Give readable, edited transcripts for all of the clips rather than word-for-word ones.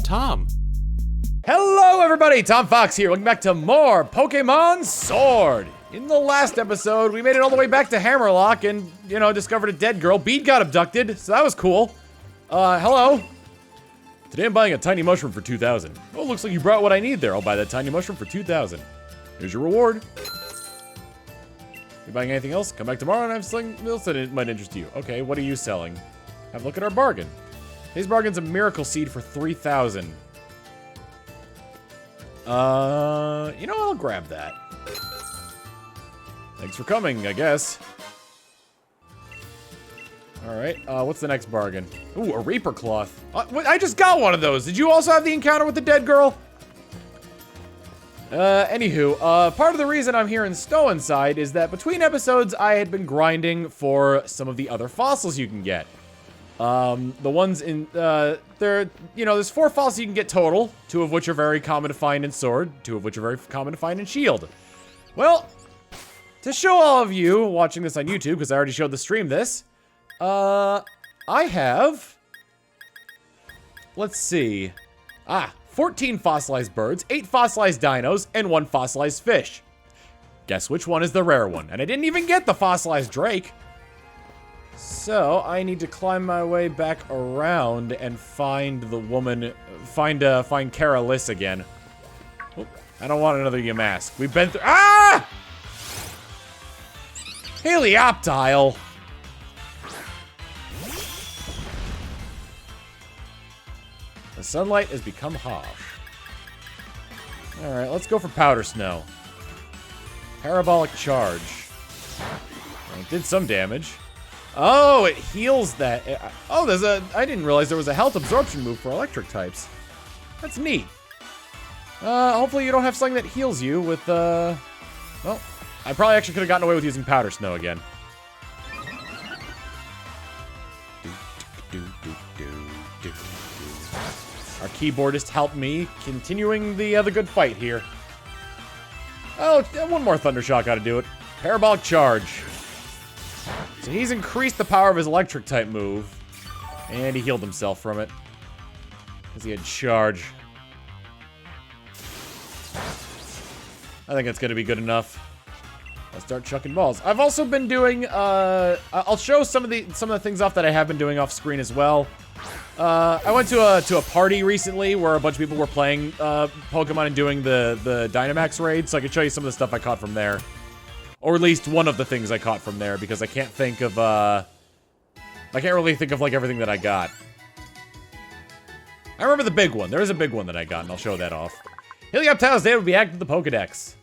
Tom. Hello, everybody. Tom Fox here. Welcome back to more Pokemon Sword. In the last episode, we made it all the way back to Hammerlock and, you know, discovered a dead girl. Bede got abducted, so that was cool. Hello. Today I'm buying a tiny mushroom for 2,000. Oh, looks like you brought what I need there. I'll buy that tiny mushroom for 2,000. Here's your reward. You buying anything else? Come back tomorrow and I have something else that might interest you. Okay, what are you selling? Have a look at our bargain. Today's bargain's a miracle seed for 3,000. You know, I'll grab that. Thanks for coming, I guess. Alright, what's the next bargain? Ooh, a Reaper Cloth. I just got one of those. Did you also have the encounter with the dead girl? Anywho, part of the reason I'm here in Stownside is that between episodes, I had been grinding for some of the other fossils you can get. The ones in, there's 4 fossils you can get total, 2 of which are very common to find in Sword, 2 of which are very common to find in Shield. Well, to show all of you watching this on YouTube, because I already showed the stream this, I have, let's see, 14 fossilized birds, 8 fossilized dinos, and 1 fossilized fish. Guess which one is the rare one? And I didn't even get the fossilized Drake. So, I need to climb my way back around and find the woman, find Kara Liss again. Oop, I don't want another Yamask. We've been through, Helioptile! The sunlight has become harsh. Alright, let's go for Powder Snow. Parabolic Charge. Well, it did some damage. Oh, it heals that. Oh, I didn't realize there was a health absorption move for electric types. That's neat. Hopefully you don't have something that heals you with, well, I probably actually could have gotten away with using Powder Snow again. Our keyboardist helped me, continuing the good fight here. Oh, one more Thunder Shock ought to do it. Parabolic Charge. So he's increased the power of his electric type move. And he healed himself from it. Because he had Charge. I think that's going to be good enough. Let's start chucking balls. I've also been doing, I'll show some of the things off that I have been doing off screen as well. I went to a party recently where a bunch of people were playing Pokemon and doing the Dynamax raid, so I could show you some of the stuff I caught from there. Or at least one of the things I caught from there, because I can't think of, I can't really think of, like, everything that I got. I remember the big one. There is a big one that I got, and I'll show that off. Helioptile's data will be added to the Pokedex.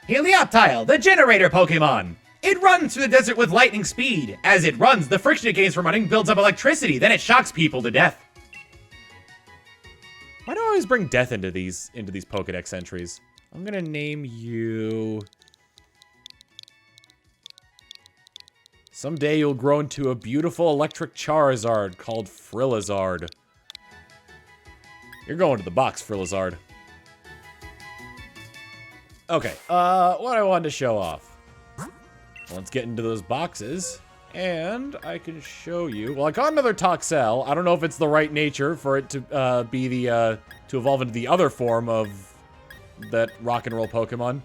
Helioptile, the generator Pokemon. It runs through the desert with lightning speed. As it runs, the friction it gains from running builds up electricity, then it shocks people to death. Why do I always bring death into these Pokedex entries? I'm gonna name you... Someday you'll grow into a beautiful electric Charizard called Frillizard. You're going to the box, Frillizard. Okay, what I wanted to show off. Let's get into those boxes, and I can show you. Well, I got another Toxel. I don't know if it's the right nature for it to be the to evolve into the other form of that rock and roll Pokemon,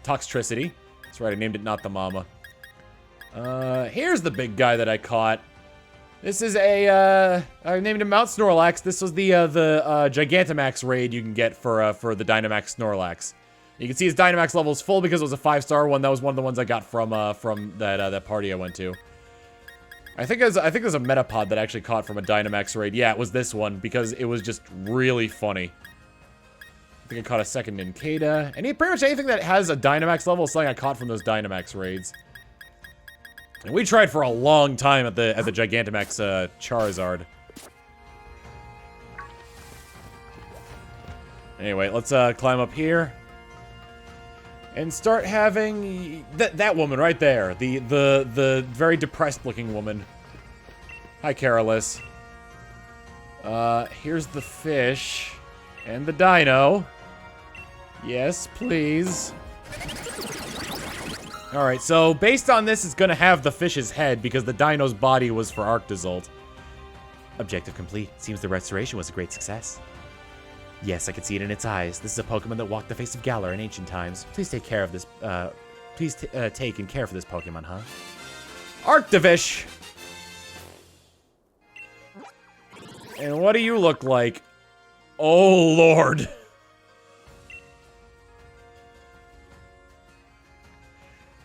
Toxtricity. That's right, I named it Not the Mama. Here's the big guy that I caught. This is a I named him Mount Snorlax. This was the Gigantamax raid you can get for the Dynamax Snorlax. You can see his Dynamax level is full because it was a 5-star one. That was one of the ones I got from that party I went to. I think there's a Metapod that I actually caught from a Dynamax raid. Yeah, it was this one because it was just really funny. I think I caught a second Nincada. And pretty much anything that has a Dynamax level is something I caught from those Dynamax raids. And we tried for a long time at the Gigantamax Charizard. Anyway, let's climb up here. And start having that woman right there, the very depressed looking woman. Hi, Kara Liss. Here's the fish and the dino. Yes, please. Alright, so based on this, it's gonna have the fish's head because the dino's body was for Arctozolt. Objective complete. Seems the restoration was a great success. Yes, I can see it in its eyes. This is a Pokemon that walked the face of Galar in ancient times. Please take care of this, take and care for this Pokemon, huh? Arctovish! And what do you look like? Oh, Lord.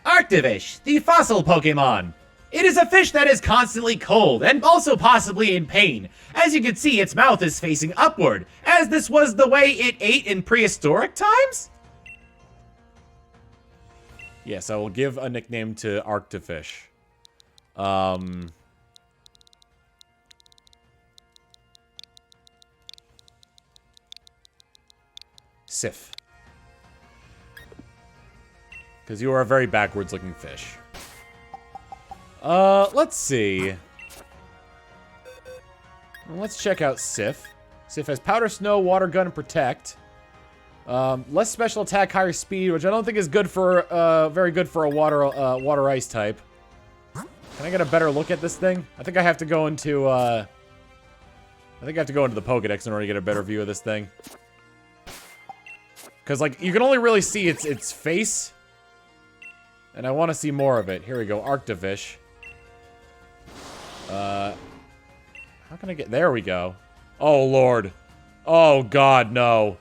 Arctovish, the fossil Pokemon. It is a fish that is constantly cold and also possibly in pain. As you can see, its mouth is facing upward, as this was the way it ate in prehistoric times? Yes, I will give a nickname to Arctofish. Sif. Because you are a very backwards-looking fish. Let's see. Well, let's check out Sif. Sif has Powder Snow, Water Gun, and Protect. Less special attack, higher speed, which I don't think is good for, very good for a water ice type. Can I get a better look at this thing? I think I have to go into, I think I have to go into the Pokedex in order to get a better view of this thing. Because, like, you can only really see its face. And I want to see more of it. Here we go, Arctovish. How can I get... There we go. Oh, Lord. Oh, God, no.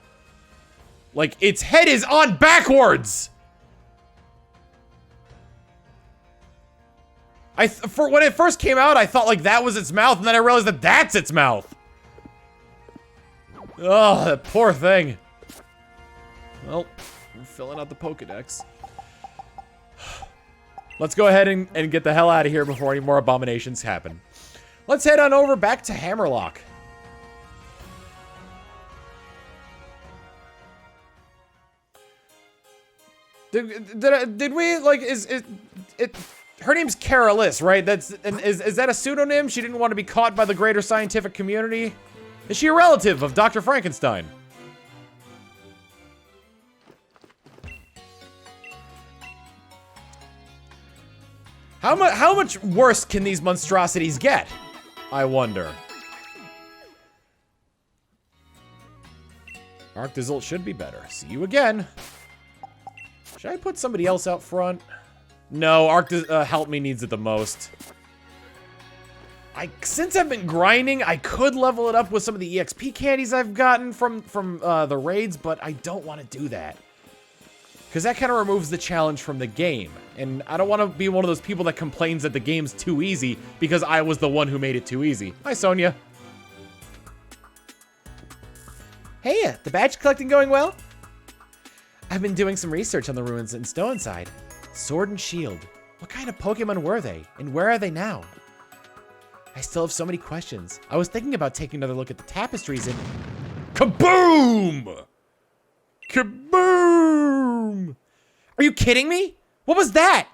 Like, its head is on backwards! For when it first came out, I thought, like, that was its mouth, and then I realized that that's its mouth. Oh, that poor thing. Well, I'm filling out the Pokedex. Let's go ahead and get the hell out of here before any more abominations happen. Let's head on over back to Hammerlock. Did we, like, her name's Carolus, right? Is that a pseudonym? She didn't want to be caught by the greater scientific community? Is she a relative of Dr. Frankenstein? How much worse can these monstrosities get? I wonder. Arctozolt should be better. See you again. Should I put somebody else out front? No, Help Me needs it the most. Since I've been grinding, I could level it up with some of the EXP candies I've gotten from the raids, but I don't want to do that. Because that kind of removes the challenge from the game. And I don't want to be one of those people that complains that the game's too easy because I was the one who made it too easy. Hi, Sonia. Hey, the badge collecting going well? I've been doing some research on the ruins in Stownside. Sword and Shield. What kind of Pokemon were they? And where are they now? I still have so many questions. I was thinking about taking another look at the tapestries and... Kaboom! Kaboom! Are you kidding me? What was that?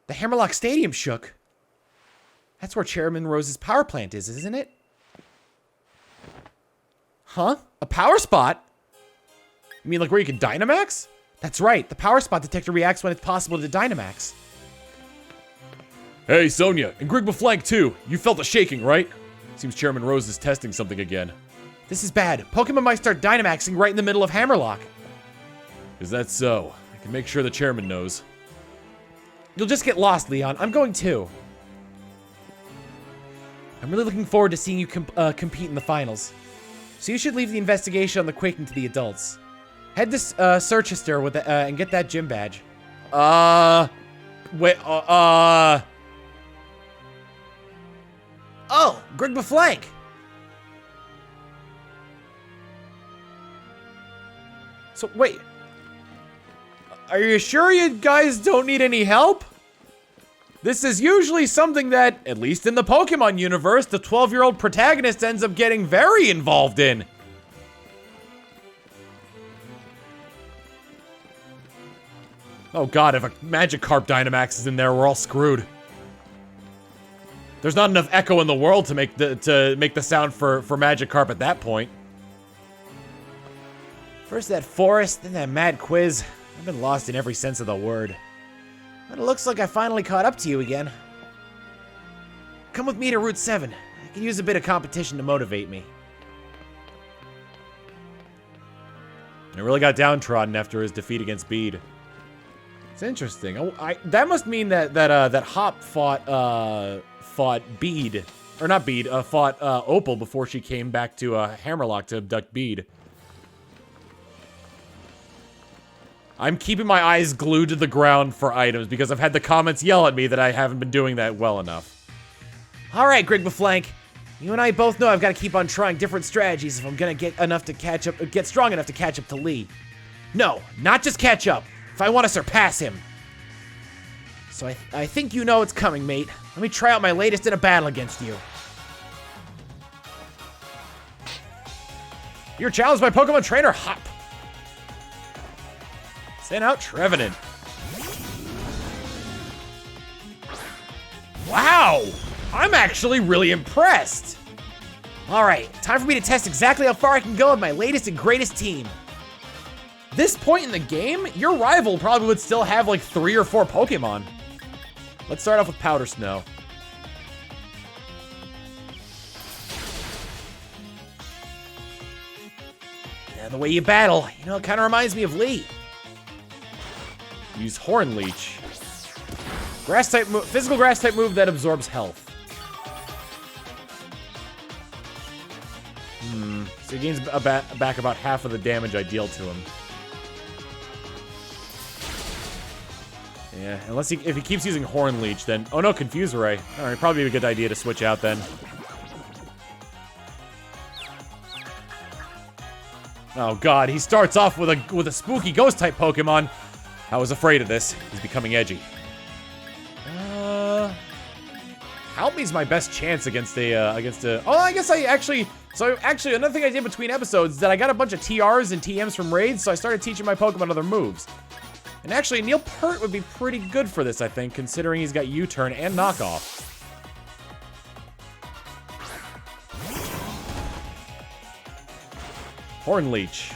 The Hammerlock Stadium shook. That's where Chairman Rose's power plant is, isn't it? Huh? A power spot? You mean like where you can Dynamax? That's right. The power spot detector reacts when it's possible to Dynamax. Hey, Sonia, and Grigba Flank too. You felt the shaking, right? Seems Chairman Rose is testing something again. This is bad. Pokemon might start Dynamaxing right in the middle of Hammerlock. Is that so? I can make sure the chairman knows. You'll just get lost, Leon. I'm going too. I'm really looking forward to seeing you compete in the finals. So you should leave the investigation on the Quaking to the adults. Head to Circhester with and get that gym badge. Wait, Oh, Grigba Flank! So, wait. Are you sure you guys don't need any help? This is usually something that, at least in the Pokemon universe, the 12-year-old protagonist ends up getting very involved in. Oh god, if a Magikarp Dynamax is in there, we're all screwed. There's not enough echo in the world to make the sound for Magikarp at that point. First that forest, then that mad quiz. I've been lost in every sense of the word. But it looks like I finally caught up to you again. Come with me to Route 7. I could use a bit of competition to motivate me. I really got downtrodden after his defeat against Bede. It's interesting. That must mean that Hop fought Bede, or not Bede, fought Opal before she came back to Hammerlock to abduct Bede. I'm keeping my eyes glued to the ground for items because I've had the comments yell at me that I haven't been doing that well enough. All right, Grigmaflank. You and I both know I've got to keep on trying different strategies if I'm gonna get strong enough to catch up to Lee. No, not just catch up. If I want to surpass him. So I think you know it's coming, mate. Let me try out my latest in a battle against you. You're challenged by Pokemon Trainer Hop. Send out Trevenant. Wow! I'm actually really impressed. All right, time for me to test exactly how far I can go with my latest and greatest team. This point in the game, your rival probably would still have like 3 or 4 Pokemon. Let's start off with Powder Snow. Yeah, the way you battle, you know, it kind of reminds me of Lee. Use Horn Leech. Grass type move, physical grass type move that absorbs health. So he gains back about half of the damage I deal to him. Yeah, unless if he keeps using Horn Leech, then oh no, Confuse Ray. All right, probably a good idea to switch out then. Oh god, he starts off with a spooky ghost type Pokemon. I was afraid of this. He's becoming edgy. Help Me's my best chance against a. Oh, I guess I actually. So actually, another thing I did between episodes is that I got a bunch of TRs and TMs from raids, so I started teaching my Pokemon other moves. And actually, Neil Peart would be pretty good for this, I think, considering he's got U-turn and knockoff. Horn Leech.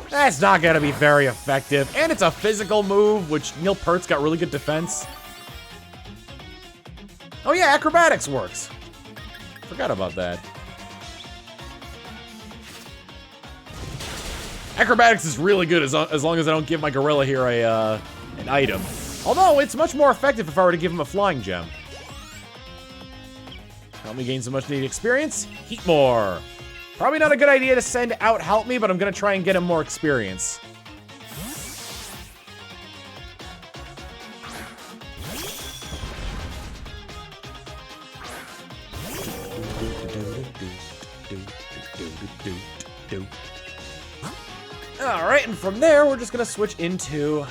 That's not gonna be very effective, and it's a physical move, which Neil Peart's got really good defense. Oh yeah, Acrobatics works. Forgot about that. Acrobatics is really good as long as I don't give my Gorilla here an item. Although, it's much more effective if I were to give him a Flying Gem. Help me gain some much needed experience. Heatmore. Probably not a good idea to send out Help Me, but I'm gonna try and get him more experience. Alright, and from there, we're just gonna switch into...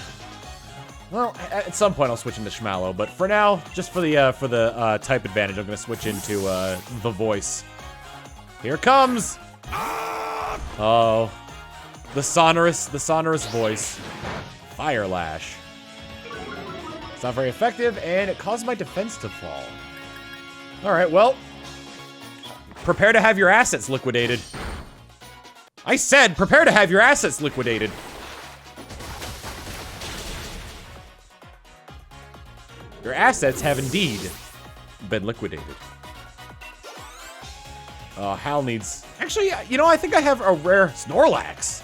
Well, at some point I'll switch into Schmallow, but for now, just for the type advantage, I'm gonna switch into the voice. Here it comes! Oh. The sonorous voice. Fire Lash. It's not very effective, and it caused my defense to fall. Alright, well. Prepare to have your assets liquidated. I said, prepare to have your assets liquidated. Your assets have indeed been liquidated. Hal needs... Actually, you know, I think I have a rare Snorlax.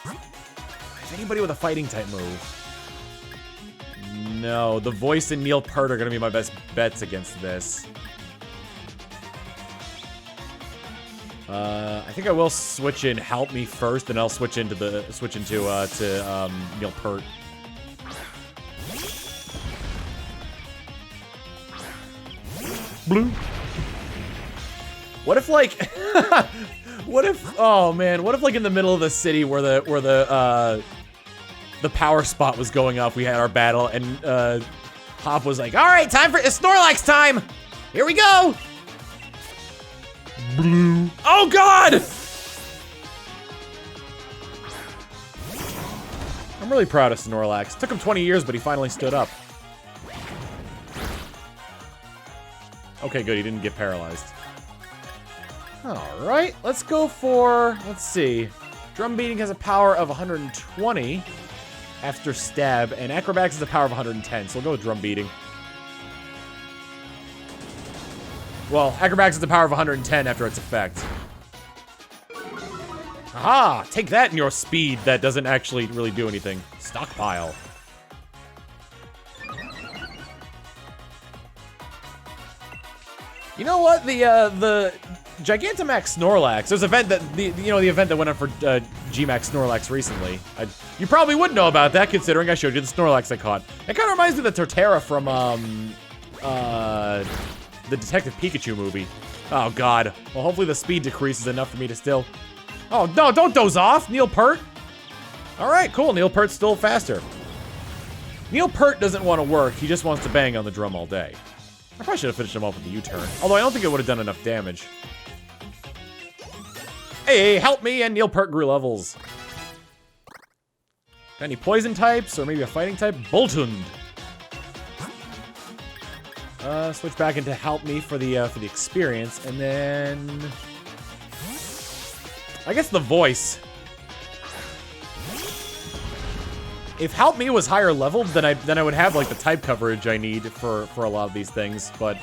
If anybody with a fighting type move. No, the voice and Neil Peart are gonna be my best bets against this. I think I will switch in Help Me first, and I'll switch into Neil Peart. Blue. What if like, oh man, what if like in the middle of the city where the power spot was going up, we had our battle, and Hop was like, all right, time for Snorlax time. Here we go. Blue. Oh god! I'm really proud of Snorlax. Took him 20 years, but he finally stood up. Okay, good, he didn't get paralyzed. Alright, let's go for, let's see. Drum beating has a power of 120 after stab, and acrobatics has a power of 110, so we'll go with drum beating. Well, acrobatics has the power of 110 after its effect. Aha! Take that in your speed that doesn't actually really do anything. Stockpile. You know what? The Gigantamax Snorlax. There's an event that the event that went on for Gmax Snorlax recently. You probably would know about that, considering I showed you the Snorlax I caught. It kind of reminds me of the Torterra from the Detective Pikachu movie. Oh God. Well, hopefully the speed decreases enough for me to still. Oh no! Don't doze off, Neil Peart. All right, cool. Neil Peart's still faster. Neil Peart doesn't want to work. He just wants to bang on the drum all day. I probably should have finished him off with the U-turn. Although I don't think it would have done enough damage. Hey, help me! And Neil Peart grew levels. Got any poison types or maybe a fighting type? BOLTHUND. Switch back into help me for the experience, and then I guess the voice. If help me was higher leveled, then I would have like the type coverage I need for a lot of these things. But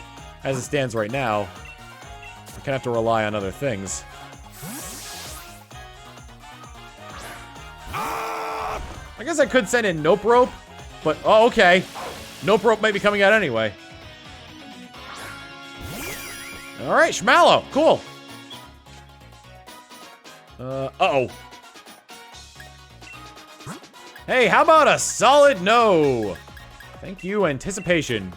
as it stands right now, I kind of have to rely on other things. I guess I could send in Nope Rope, but oh okay, Nope Rope might be coming out anyway. All right, Schmallow, cool. Uh-oh. Hey, how about a solid no? Thank you, Anticipation.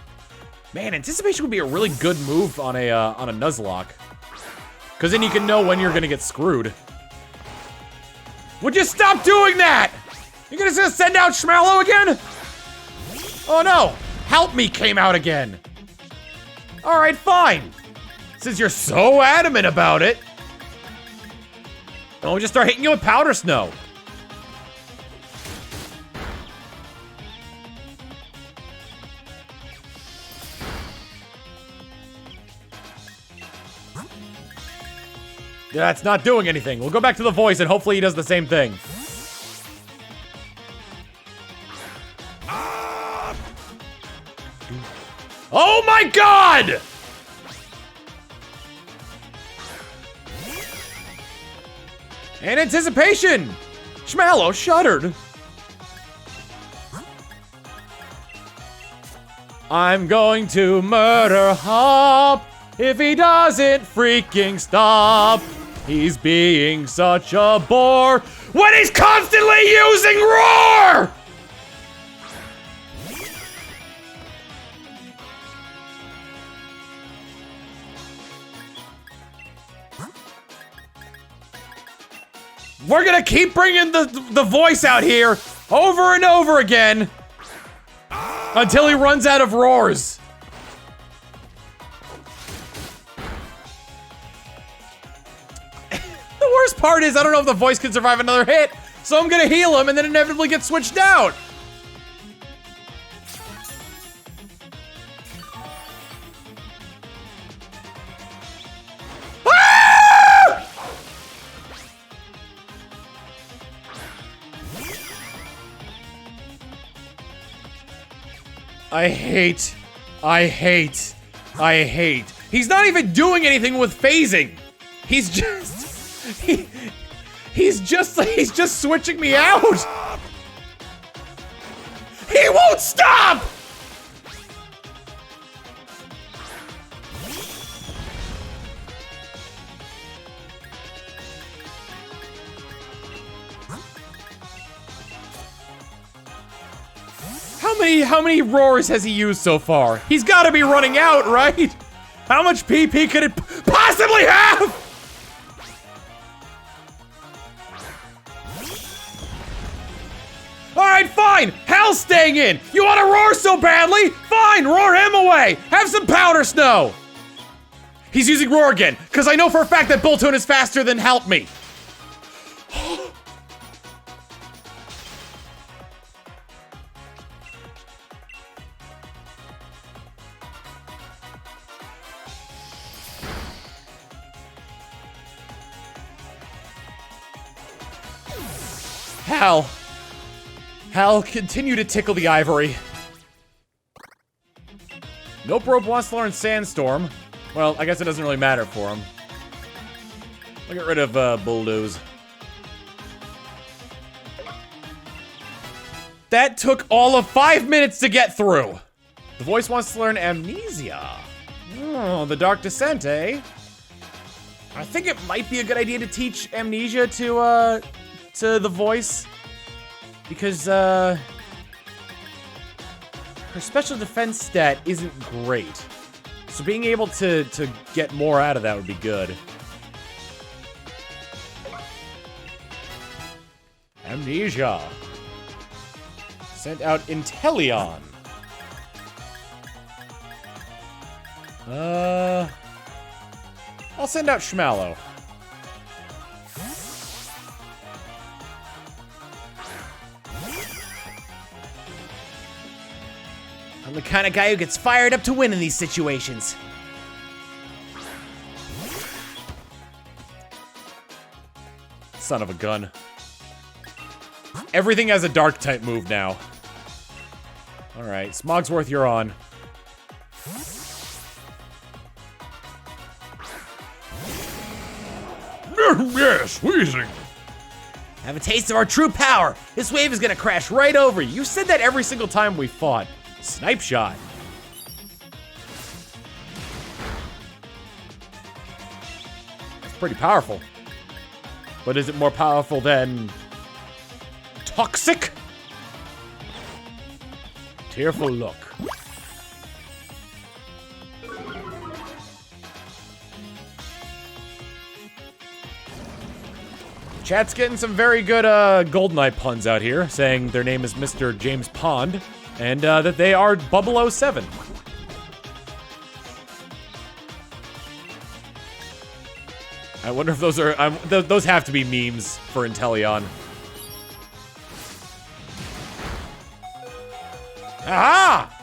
Man, Anticipation would be a really good move on a Nuzlocke. Because then you can know when you're gonna get screwed. Would you stop doing that? You're gonna just send out Schmallow again? Oh no, Help Me came out again. All right, fine. Since you're so adamant about it, I'll just start hitting you with Powder Snow. Yeah, it's not doing anything. We'll go back to the voice and hopefully he does the same thing. Oh my God! And Anticipation! Schmallow shuddered. I'm going to murder Hop if he doesn't freaking stop. He's being such a bore when he's constantly using Roar! We're gonna keep bringing the voice out here over and over again until he runs out of roars. The worst part is I don't know if the voice can survive another hit, so I'm gonna heal him and then inevitably get switched out. I hate. He's not even doing anything with phasing. He's just switching me out. He won't stop. How many roars has he used so far? He's got to be running out, right? How much PP could it possibly have? All right, fine. Hell's staying in. You want to roar so badly? Fine, roar him away. Have some Powder Snow. He's using Roar again, because I know for a fact that BOLTHUND is faster than Help Me. Hal. Hal, continue to tickle the ivory. Nope Rope wants to learn Sandstorm. Well, I guess it doesn't really matter for him. I'll get rid of Bulldoze. That took all of 5 minutes to get through. The voice wants to learn Amnesia. Oh, the Dark Descent, eh? I think it might be a good idea to teach Amnesia to the voice. Because, her special defense stat isn't great. So being able to get more out of that would be good. Amnesia. Sent out Inteleon. I'll send out Schmallow. I'm the kind of guy who gets fired up to win in these situations. Son of a gun. Everything has a dark type move now. Alright, Smogsworth, you're on. Yes, wheezing. Have a taste of our true power. This wave is gonna crash right over you. You said that every single time we fought. Snipe shot. That's pretty powerful. But is it more powerful than Toxic? Tearful look. Chat's getting some very good GoldenEye puns out here, saying their name is Mr. James Pond, and that they are 007. I wonder if those are, those have to be memes for Inteleon. Aha!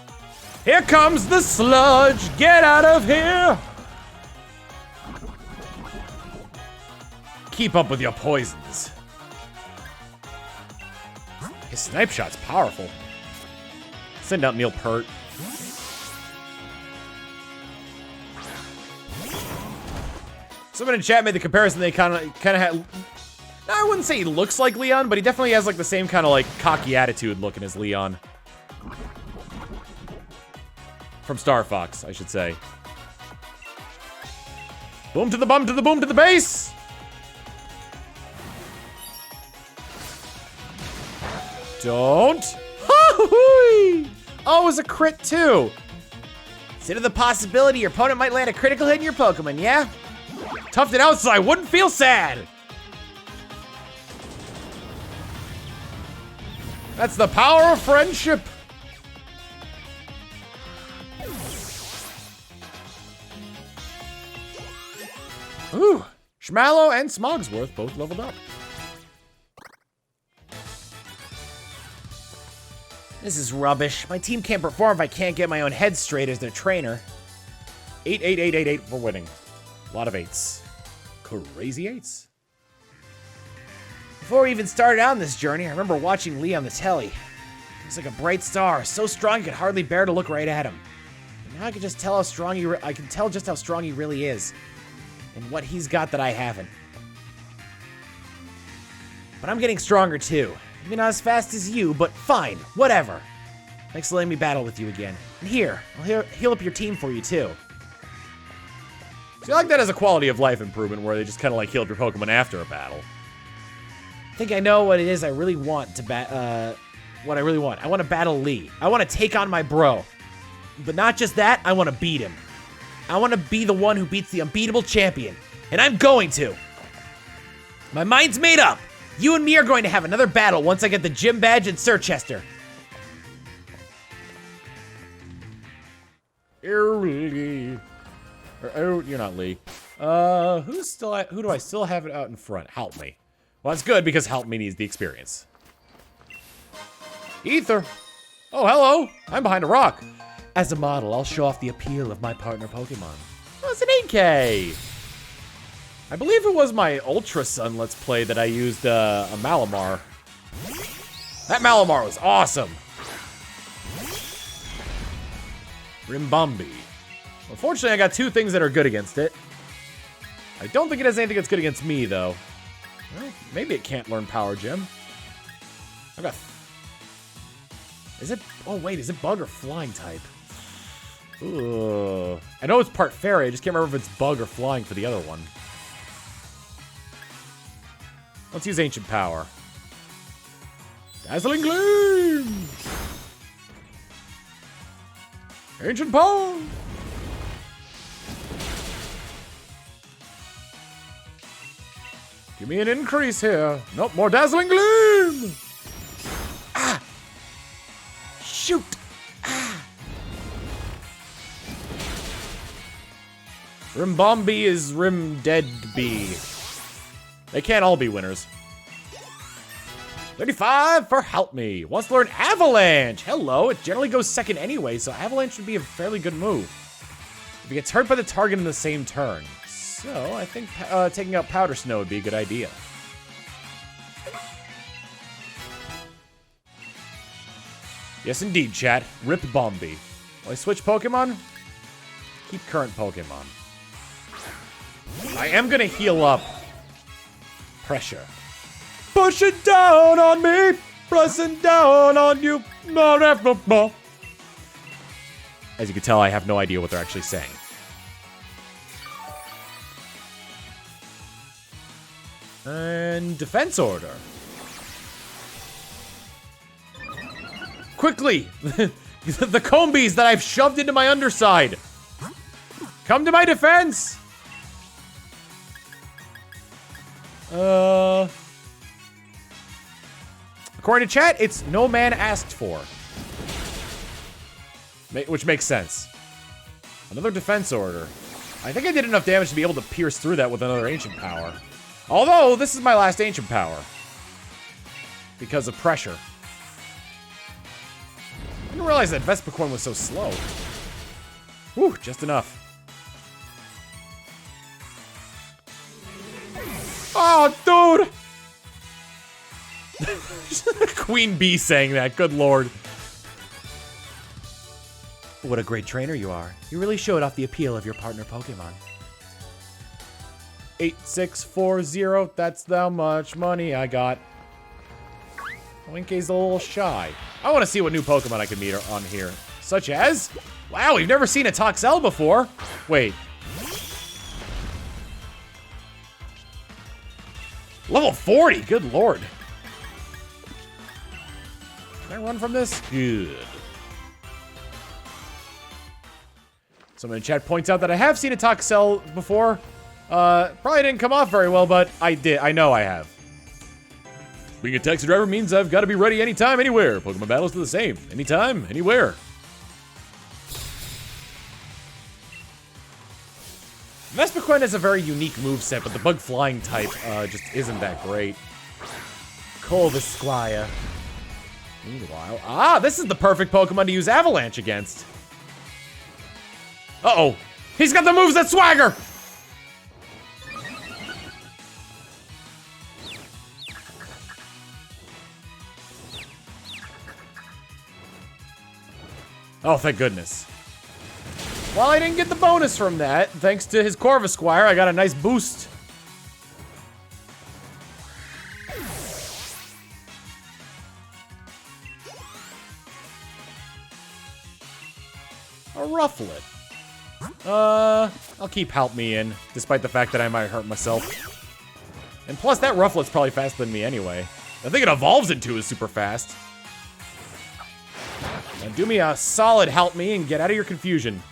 Here comes the sludge! Get out of here! Keep up with your poisons. His snipe shot's powerful. Send out Neil Peart. Someone in chat made the comparison they kind of had. No, I wouldn't say he looks like Leon, but he definitely has like the same kind of like cocky attitude looking as Leon. From Star Fox, I should say. Boom to the bum to the boom to the base! Don't. Oh, it was a crit too. Consider the possibility your opponent might land a critical hit in your Pokemon, yeah? Toughed it out so I wouldn't feel sad. That's the power of friendship. Ooh, Schmallow and Smogsworth both leveled up. This is rubbish. My team can't perform if I can't get my own head straight as their trainer. 8, 8, 8, 8, 8 for winning. A lot of 8s. Crazy 8s. Before we even started on this journey, I remember watching Lee on the telly. He was like a bright star, so strong you could hardly bear to look right at him. But now I can just tell how strong I can tell just how strong he really is, and what he's got that I haven't. But I'm getting stronger too. Maybe not as fast as you, but fine, whatever. Thanks for letting me battle with you again. And here, I'll heal up your team for you too. So I like that as a quality of life improvement where they just kind of like healed your Pokemon after a battle. I think I know what it is I really want to what I really want. I want to battle Lee. I want to take on my bro. But not just that, I want to beat him. I want to be the one who beats the unbeatable champion. And I'm going to. My mind's made up. You and me are going to have another battle once I get the gym badge in Sirchester. Lee. Oh, you're not Lee. Who do I still have it out in front? Help me. Well, that's good because Help Me needs the experience. Ether. Oh, hello. I'm behind a rock. As a model, I'll show off the appeal of my partner Pokemon. Oh, it's an 8K. I believe it was my Ultra Sun Let's Play that I used a Malamar. That Malamar was awesome. Rimbombi. Unfortunately, I got 2 things that are good against it. I don't think it has anything that's good against me, though. Well, maybe it can't learn Power Gem. I got... Is it... Oh, wait. Is it Bug or Flying type? Ugh. I know it's part Fairy. I just can't remember if it's Bug or Flying for the other one. Let's use Ancient Power. Dazzling Gleam! Ancient Power! Give me an increase here. Nope, more Dazzling Gleam! Ah! Shoot! Ah! Rimbombi is Rimdeadbee. They can't all be winners. 35 for Help Me. Wants to learn Avalanche. Hello. It generally goes second anyway, so Avalanche would be a fairly good move. If it gets hurt by the target in the same turn. So I think taking out Powder Snow would be a good idea. Yes, indeed, chat. Rip Bombi. Will I switch Pokemon? Keep current Pokemon. I am going to heal up. Pressure. Push it down on me, pressing down on you. As you can tell, I have no idea what they're actually saying. And Defense Order. Quickly! The Combies that I've shoved into my underside. Come to my defense! According to chat, it's no man asked for. Which makes sense. Another Defense Order. I think I did enough damage to be able to pierce through that with another Ancient Power. Although, this is my last Ancient Power. Because of pressure. I didn't realize that Vespiquen was so slow. Whew, just enough. Oh, dude! Queen Bee saying that, good lord. What a great trainer you are. You really showed off the appeal of your partner Pokemon. 8640, that's how much money I got. Winkey's a little shy. I want to see what new Pokemon I can meet on here. Such as... Wow, we've never seen a Toxel before. Wait. Level 40, good lord. Can I run from this? Good. Someone in chat points out that I have seen a Toxel before. Probably didn't come off very well, but I did. I know I have. Being a taxi driver means I've got to be ready anytime, anywhere. Pokemon battles are the same. Anytime, anywhere. Vespiquen has a very unique moveset, but the bug flying type just isn't that great. Corvusclia. Meanwhile, this is the perfect Pokemon to use Avalanche against. Uh-oh. He's got the moves that swagger! Oh, thank goodness. Well, I didn't get the bonus from that. Thanks to his Corvusquire, I got a nice boost. A Rufflet. I'll keep Help Me in, despite the fact that I might hurt myself. And plus, that Rufflet's probably faster than me anyway. I think it evolves into is super fast. Now do me a solid Help Me and get out of your confusion.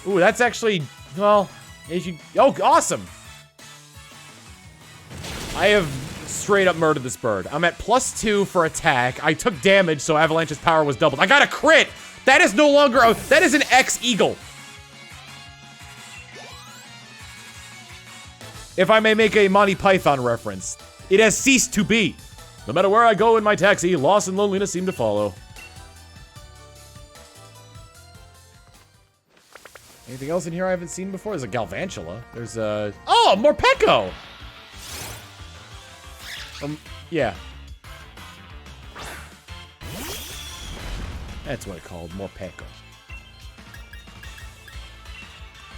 Ooh, that's actually, well, oh, awesome. I have straight up murdered this bird. I'm at +2 for attack. I took damage, so Avalanche's power was doubled. I got a crit! That is no longer, that is an X-Eagle. If I may make a Monty Python reference, it has ceased to be. No matter where I go in my taxi, loss and loneliness seem to follow. Anything else in here I haven't seen before? There's a Galvantula. There's a... Oh, Morpeko! Yeah. That's what it's called, Morpeko.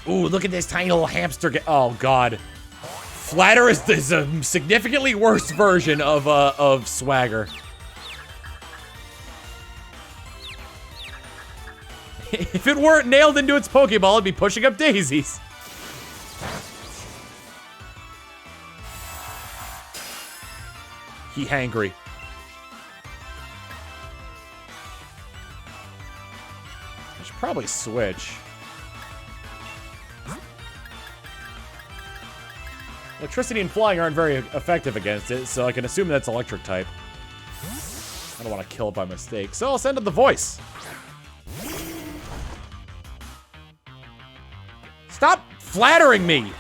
Ooh, look at this tiny little hamster. Oh, God. Flatter is a significantly worse version of Swagger. If it weren't nailed into its Pokeball, it'd be pushing up daisies. He hangry. I should probably switch. Electricity and flying aren't very effective against it, so I can assume that's electric type. I don't want to kill it by mistake, so I'll send it the voice. Stop flattering me!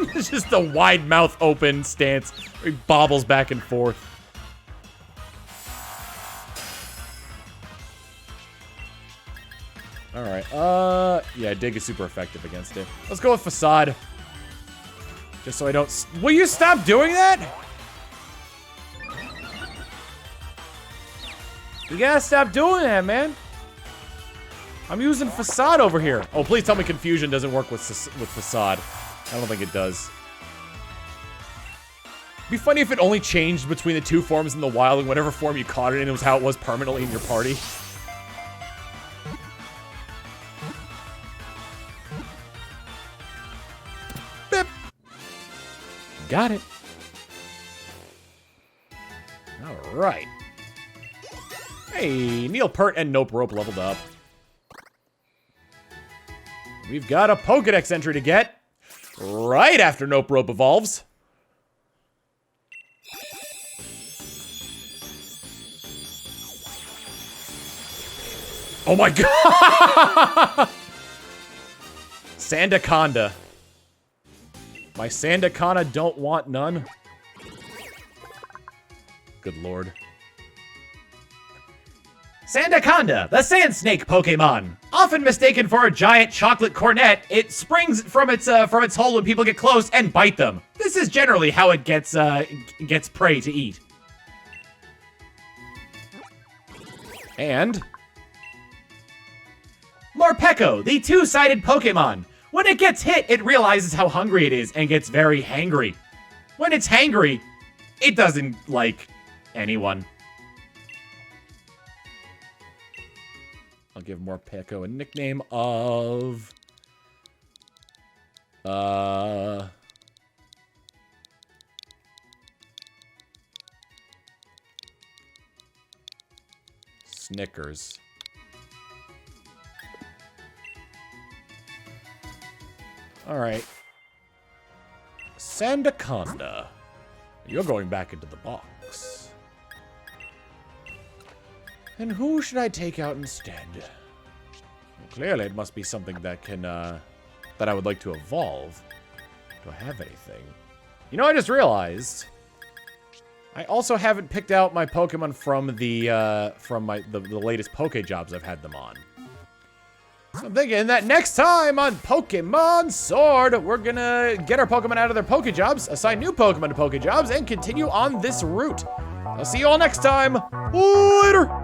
It's just a wide mouth open stance where he bobbles back and forth. Alright, yeah, Dig is super effective against it. Let's go with Facade. Just so I don't... Will you stop doing that? You gotta stop doing that, man. I'm using Facade over here. Oh, please tell me Confusion doesn't work with Facade. I don't think it does. It'd be funny if it only changed between the two forms in the wild, and whatever form you caught it in, it was how it was permanently in your party. Bip. Got it. All right. Hey, Neil Peart and Nope Rope leveled up. We've got a Pokedex entry to get right after Nope Rope evolves. Oh my god! Sandaconda. My Sandaconda don't want none. Good lord. Sandaconda, the sand snake Pokemon. Often mistaken for a giant chocolate cornet, it springs from its hole when people get close and bite them. This is generally how it gets prey to eat. And Morpeko, the two-sided Pokemon. When it gets hit, it realizes how hungry it is and gets very hangry. When it's hangry, it doesn't like anyone. I'll give Morpeko a nickname of... Snickers. Alright. Sandaconda. You're going back into the box. And who should I take out instead? Well, clearly it must be something that can, that I would like to evolve. Do I have anything? You know, I just realized... I also haven't picked out my Pokemon from the latest Pokejobs I've had them on. So I'm thinking that next time on Pokemon Sword, we're gonna get our Pokemon out of their Pokejobs, assign new Pokemon to Pokejobs, and continue on this route. I'll see you all next time. Later!